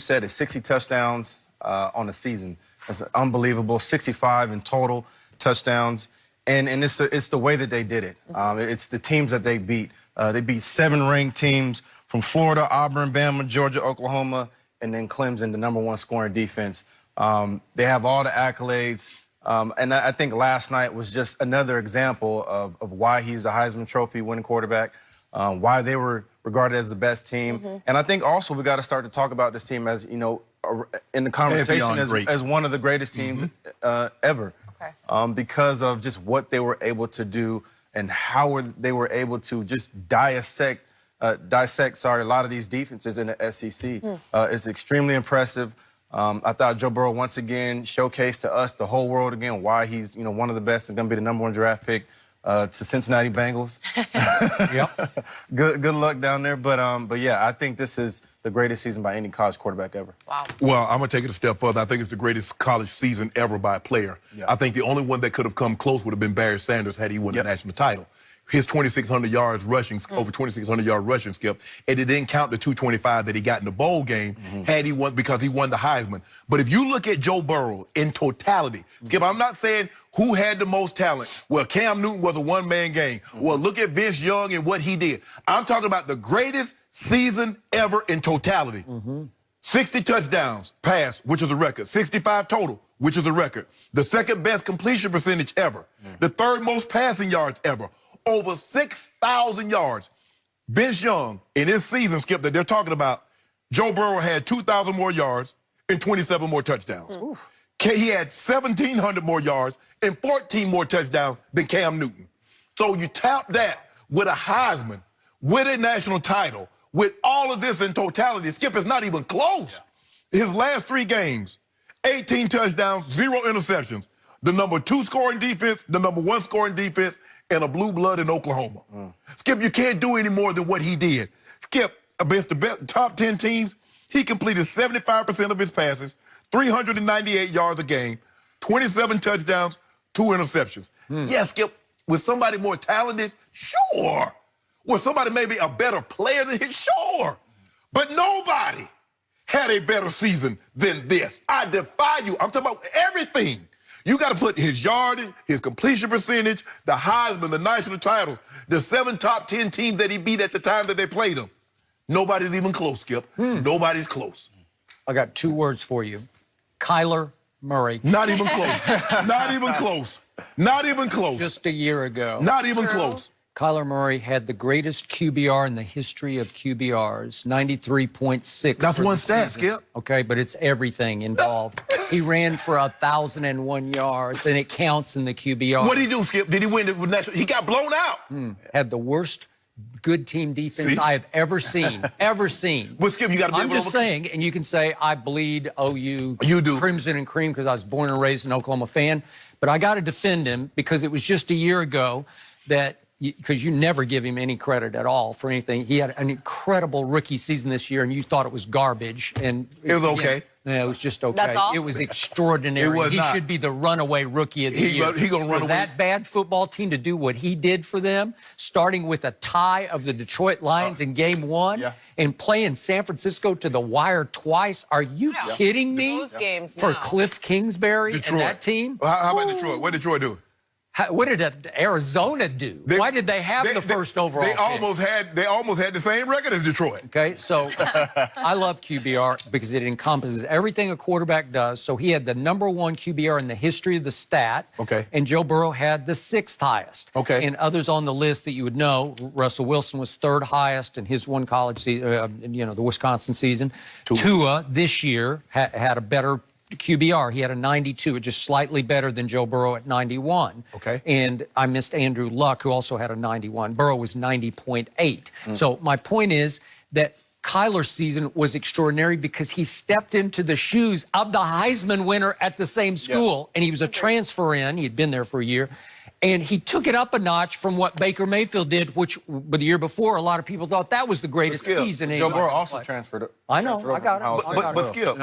said it, 60 touchdowns on the season. That's unbelievable. 65 in total touchdowns. And it's the way that they did it. It's the teams that they beat. They beat 7 ranked teams from Florida, Auburn, Bama, Georgia, Oklahoma, and then Clemson, the #1 scoring defense. They have all the accolades. And I think last night was just another example of why he's a Heisman Trophy winning quarterback, why they were regarded as the best team. And I think also we got to start to talk about this team as, you know, in the conversation as one of the greatest teams ever. Because of just what they were able to do and how they were able to just dissect a lot of these defenses in the SEC. It's extremely impressive. I thought Joe Burrow once again showcased to us, the whole world again, why he's, you know, one of the best and going to be the #1 draft pick to Cincinnati Bengals. Yep. Good luck down there. But yeah, I think this is the greatest season by any college quarterback ever. Wow. Well, I'm going to take it a step further. I think it's the greatest college season ever by a player. I think the only one that could have come close would have been Barry Sanders had he won the national title. His 2,600 yards rushing, over 2,600 yard rushing, Skip, and it didn't count the 225 that he got in the bowl game had he won, because he won the Heisman. But if you look at Joe Burrow in totality, Skip, I'm not saying who had the most talent. Well, Cam Newton was a one-man game. Well, look at Vince Young and what he did. I'm talking about the greatest season ever in totality. 60 touchdowns passed, which is a record. 65 total, which is a record. The second best completion percentage ever. The third most passing yards ever. Over 6,000 yards. Vince Young, in his season, Skip, that they're talking about, Joe Burrow had 2,000 more yards and 27 more touchdowns. He had 1,700 more yards and 14 more touchdowns than Cam Newton. So you tap that with a Heisman, with a national title, with all of this in totality, Skip, is not even close. His last 3 games, 18 touchdowns, 0 interceptions. The #2 scoring defense, the #1 scoring defense, and a blue blood in Oklahoma. Skip, you can't do any more than what he did. Skip, against the top 10 teams, he completed 75% of his passes, 398 yards a game, 27 touchdowns, 2 interceptions. Yes, Skip, with somebody more talented, sure. Was somebody maybe a better player than him? Sure. But nobody had a better season than this. I defy you. I'm talking about everything. You got to put his yardage, his completion percentage, the Heisman, the national title, the 7 top 10 teams that he beat at the time that they played him. Nobody's even close, Skip. Nobody's close. I got 2 words for you. Kyler Murray. Not even close. Not even close. Not even close. Just a year ago. Not even close. Kyler Murray had the greatest QBR in the history of QBRs, 93.6. That's one stat, Skip. Okay, but it's everything involved. He ran for 1,001 yards, and it counts in the QBR. What did he do, Skip? Did he win it with national? He got blown out. Had the worst good team defense I have ever seen. Ever seen. Well, Skip, you got to be I'm just saying, and you can say I bleed OU You do. crimson and cream because I was born and raised an Oklahoma fan, but I got to defend him because it was just a year ago that, because you never give him any credit at all for anything. He had an incredible rookie season this year, and you thought it was garbage. And it was okay. Yeah, it was just okay. That's all? It was extraordinary. It was he not. should be the runaway rookie of the year. He gonna run for away. that bad football team to do what he did for them, starting with a tie of the Detroit Lions in Game 1 and playing San Francisco to the wire twice. Are you kidding me? Those games For now. Cliff Kingsbury Detroit. and that team? How about Detroit? What did Detroit do? What did Arizona do? Why did they have the first overall They pick? almost had the same record as Detroit. Okay, so I love QBR because it encompasses everything a quarterback does. So he had the #1 QBR in the history of the stat. Okay. And Joe Burrow had the 6th highest. Okay. And others on the list that you would know, Russell Wilson was 3rd highest in his one college season, the Wisconsin season. Tua this year had a better QBR. He had a 92, just slightly better than Joe Burrow at 91. Okay. And I missed Andrew Luck, who also had a 91. Burrow was 90.8. So my point is that Kyler's season was extraordinary because he stepped into the shoes of the Heisman winner at the same school, and he was a transfer in. He had been there for a year. And he took it up a notch from what Baker Mayfield did, which the year before, a lot of people thought that was the greatest season. Joe Burrow also transferred. I know, I got it. But Skip,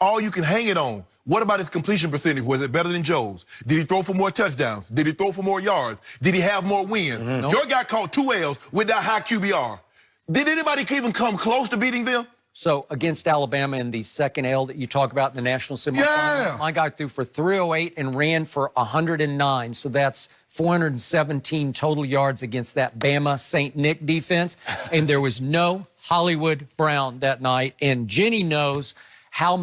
all you can hang it on. What about his completion percentage? Was it better than Joe's? Did he throw for more touchdowns? Did he throw for more yards? Did he have more wins? Your guy caught 2 L's with that high QBR. Did anybody even come close to beating them? So against Alabama in the second L that you talk about in the national semifinals, my guy threw for 308 and ran for 109. So that's 417 total yards against that Bama St. Nick defense. And there was no Hollywood Brown that night. And Jenny knows how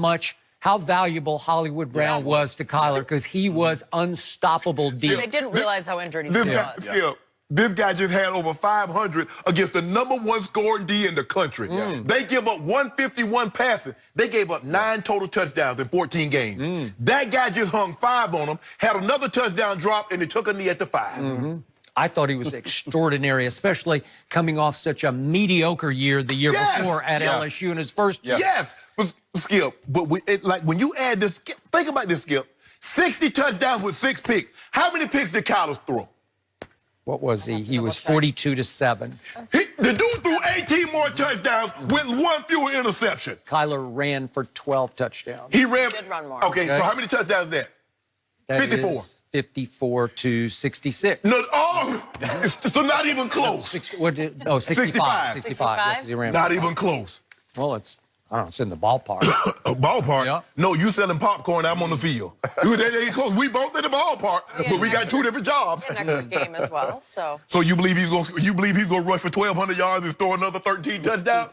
valuable Hollywood Brown was to Kyler because he was unstoppable deep. They didn't realize how injured he was. This guy just had over 500 against the #1 scoring D in the country. They give up 151 passing. They gave up 9 total touchdowns in 14 games. That guy just hung 5 on them, had another touchdown drop, and he took a knee at the 5. I thought he was extraordinary, especially coming off such a mediocre year the year before at LSU in his first year. Yes, but Skip, but when you add this, think about this, Skip. 60 touchdowns with 6 picks. How many picks did Kyler throw? What was he? He was 42-7. The dude threw 18 more touchdowns with 1 fewer interception. Kyler ran for 12 touchdowns. He ran. He did run more. Okay, so how many touchdowns is that? That 54. is 54 to 66. No, so not even close. 65. 65. 65. Yeah, 'cause he ran Not even close. Well, I don't know, it's in the ballpark. A ballpark? Yeah. No, you selling popcorn, I'm on the field. They close. We both in the ballpark, but we got 2 different jobs. An extra game as well, so. So you believe he's gonna rush for 1,200 yards and throw another 13 touchdowns?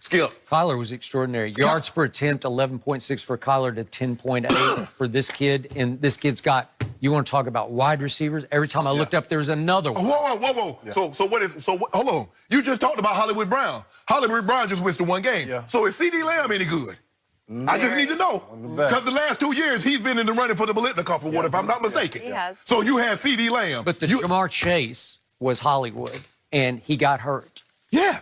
Skip. Kyler was extraordinary. Yards per attempt, 11.6 for Kyler to 10.8 for this kid. And this kid's got, you want to talk about wide receivers? Every time I looked up, there was another one. Whoa. Yeah. Hold on. You just talked about Hollywood Brown. Hollywood Brown just went to 1 game. Yeah. So is C.D. Lamb any good? I just need to know. Because the last 2 years, he's been in the running for the Biletnikoff Award, if I'm not mistaken. He has. So you had C.D. Lamb. But Jamar Chase was Hollywood, and he got hurt. Yeah.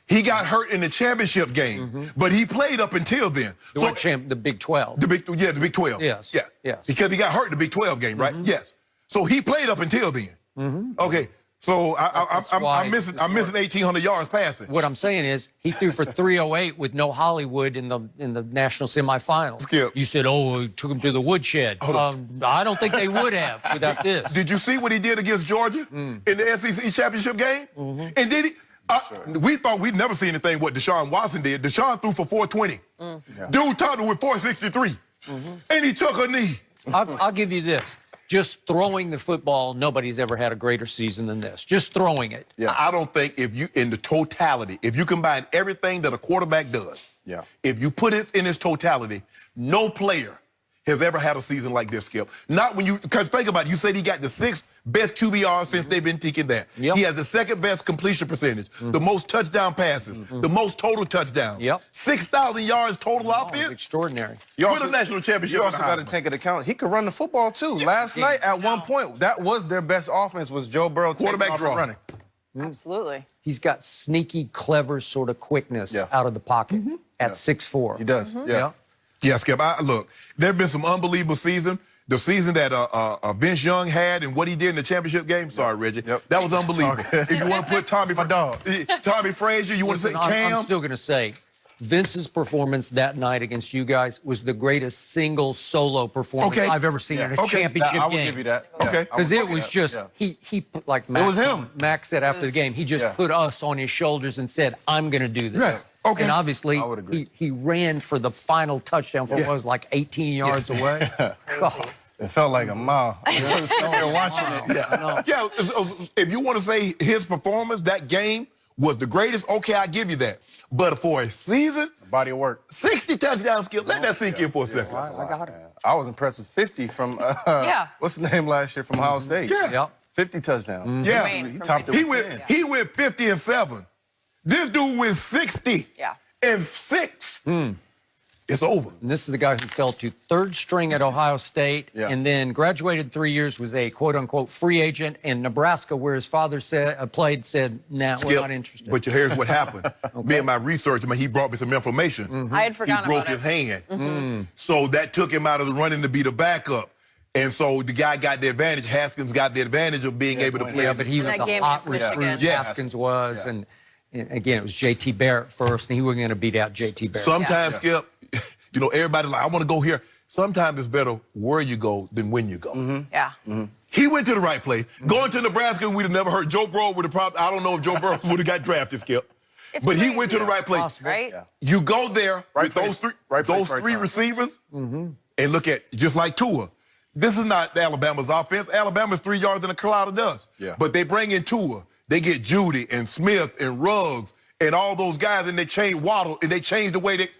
He got hurt in the championship game, but he played up until then. The Big 12. The Big 12. Yes. Yeah. Yes. Because he got hurt in the Big 12 game, right? Yes. So he played up until then. Okay. So I'm missing 1,800 yards passing. What I'm saying is he threw for 308 with no Hollywood in the national semifinals. Skip. You said, he took him to the woodshed. I don't think they would have without this. Did you see what he did against Georgia in the SEC championship game? And did he? We thought we'd never see anything what Deshaun Watson did. Deshaun threw for 420. Dude topped it with 463. And he took a knee. I'll give you this. Just throwing the football, nobody's ever had a greater season than this. Just throwing it. I don't think in the totality, if you combine everything that a quarterback does, if you put it in its totality, no player has ever had a season like this, Skip. Not when because think about it, you said he got the 6th best QBR since they've been taking that. He has the 2nd best completion percentage, the most touchdown passes, the most total touchdowns, 6,000 yards total offense. Extraordinary. With a national championship. You also got to take into account, he could run the football too. Last night, at one point, that was their best offense, was Joe Burrow quarterback draw. Running. Absolutely. He's got sneaky, clever sort of quickness out of the pocket at 6'4". He does. Yeah, Skip. Look, there have been some unbelievable seasons. The season that Vince Young had and what he did in the championship game. Sorry, Reggie. That was unbelievable. If you want to put Tommy Frazier, you want to say Cam. I'm still going to say Vince's performance that night against you guys was the greatest single solo performance I've ever seen in a championship game. I will give you that. Because it was just, he put, like Max, it was him. Max said after the game, he just put us on his shoulders and said, I'm going to do this. Right. Okay. And obviously, he ran for the final touchdown from what was like 18 yards away. It felt like a mile. I was watching it. If you want to say his performance, that game was the greatest, okay, I give you that. But for a season, body of work. 60 touchdown skill. Let that sink in for a second. I got it. I was impressed with 50 from, what's the name last year from Ohio State? 50 touchdowns. He topped it with 10. He went 50 and 7. This dude went 60 and 6. It's over. And this is the guy who fell to 3rd string at Ohio State and then graduated 3 years, was a quote-unquote free agent, and Nebraska, where his father played, said, nah, we're not interested. But here's what happened. Me and my research, he brought me some information. I had forgotten about it. He broke his hand. So that took him out of the running to be the backup. And so the guy got the advantage. Haskins got the advantage of being able to play. Yeah, but he was a hot recruit. Haskins was. And again, it was J.T. Barrett first, and he wasn't going to beat out J.T. Barrett. Sometimes, Skip, everybody's like, I want to go here. Sometimes it's better where you go than when you go. He went to the right place. Going to Nebraska, we'd have never heard Joe Burrow would have probably, I don't know if Joe Burrow would have got drafted, Skip. It's but he crazy. went to the right place. Possible. Right? Yeah. You go there Right with place, right place, right time. receivers and look at just like Tua. This is not Alabama's offense. Alabama's 3 yards in a cloud of dust. Yeah. But they bring in Tua. They get Judy and Smith and Ruggs and all those guys, and they change Waddle, and they changed the way that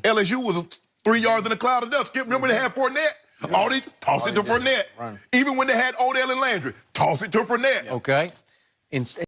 LSU was 3 yards in a cloud of dust. Remember they had Fournette? All they tossed it to Fournette. Run. Even when they had Odell and Landry, toss it to Fournette. Okay.